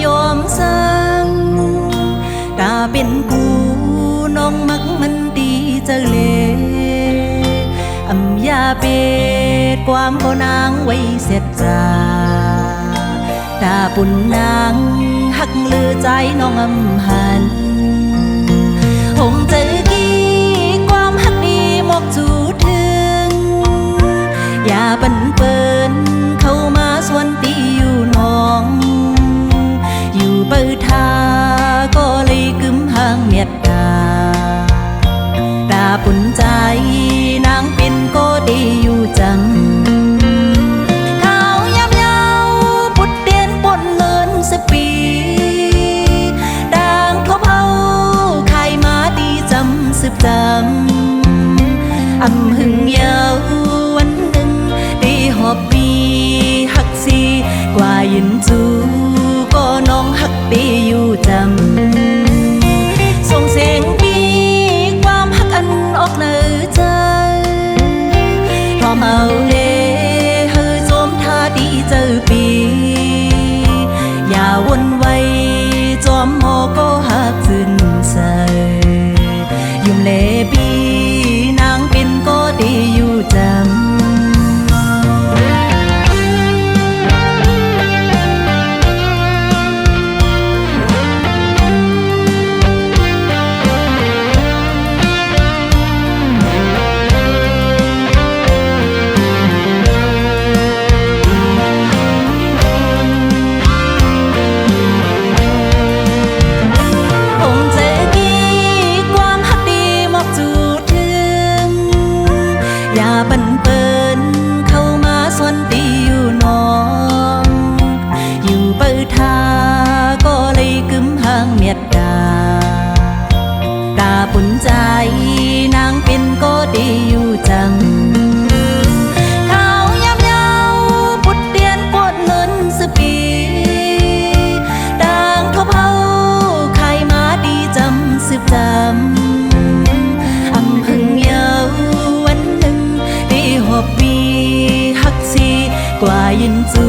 ยอมสั่งตาเป็นกูน้องมักมันดีเจอเลยอำยาเป็ดความบ่นางไว้เสร็จจาตาปุ่นนางหักเลือใจน้องอำหันหงเจอกี้ความหักดีมอกจูถึงอย่าปันเปิ้นเข้ามาส่วนตีอยู่น้องเปิดทาก็เลยกึมห่างเมียดตาตาปุ่นใจนางเป็นก็ดีอยู่จำข้าวยำยาวปุดเตียนปนเงินสักปีด่างทบเอาใครมาดีจำสืบจำอำหึงยาววันหนึ่งได้หอบปีหักซีกว่ายินจูก็น้องหักดีอยู่จำส่งเสียงปีความหักอันออกเนื้อใจพร้อมเอาเล่เฮยโจมท่าดีเจอปีอย่าวนไว้จอมหอก็หักสิ้นใสยุ่มเล่ปีนางเป็นก็ดีอยู่จำอย่าบันเปินเข้ามาส่วนตีอยู่น้องอยู่เปิดทาก็เลยกึมห่างเมียดดาตาปุ่นใจนางเป็นก็ดีอยู่จำข้าวยำยาวปุดเตียนปวดเงินสปีด่างทบเอาใครมาดีจำสืบจำอำหึงยาวหอบปีหักซีกว่ายินจู